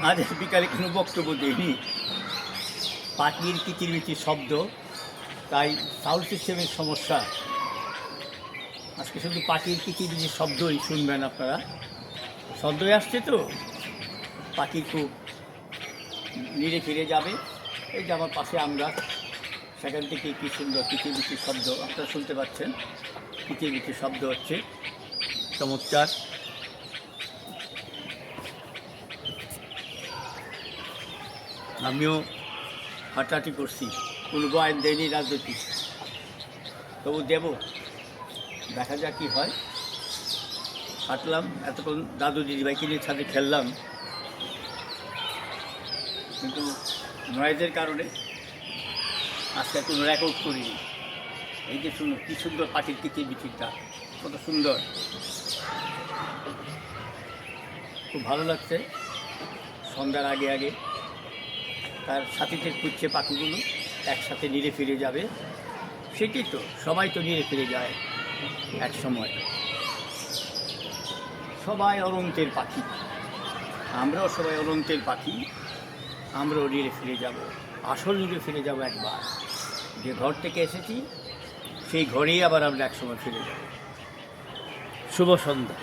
আজ বিকালে কোনো বক্তব্য দিইনি। পাখির কিচিরমিচির শব্দ, তাই সাউন্ড সিস্টেমের সমস্যা। আজকে শুধু পাখির কিচিরমিচির শব্দই শুনবেন আপনারা। শব্দই আসছে তো, পাখি খুব নিড়ে ফিরে যাবে। এই যে আমার পাশে আমরা, সেখান থেকে কী সুন্দর কিচিরমিচির শব্দ আপনারা শুনতে পাচ্ছেন। কিচিরমিচির শব্দ হচ্ছে চমৎকার। আমিও হাঁটাহাঁটি করছি, কোনো বয়ান দেয়নি রাজনৈতিক, তবু দেব, দেখা যাক কী হয়। হাঁটলাম এতক্ষণ, দাদু দিদিভাইকে নিয়ে ছাদে খেললাম, কিন্তু নয়েজের কারণে আজকে কোনো রেকর্ড করিনি। এই যে শুনুন কী সুন্দর পাখির কিচিরমিচিরটা, কত সুন্দর, খুব ভালো লাগছে। সন্ধ্যার আগে আগে তার সাথীদের খুঁজছে পাখিগুলো, একসাথে নিড়ে ফিরে যাবে। সেটি তো, সবাই তো নিড়ে ফিরে যায় এক সময়, সবাই অনন্তের পাখি, আমরাও সবাই অনন্তের পাখি। আমরাও নিড়ে ফিরে যাব, আসল নিড়ে ফিরে যাব একবার। যে ঘর থেকে এসেছি সেই ঘরেই আবার আমরা একসময় ফিরে যাব। শুভ সন্ধ্যা।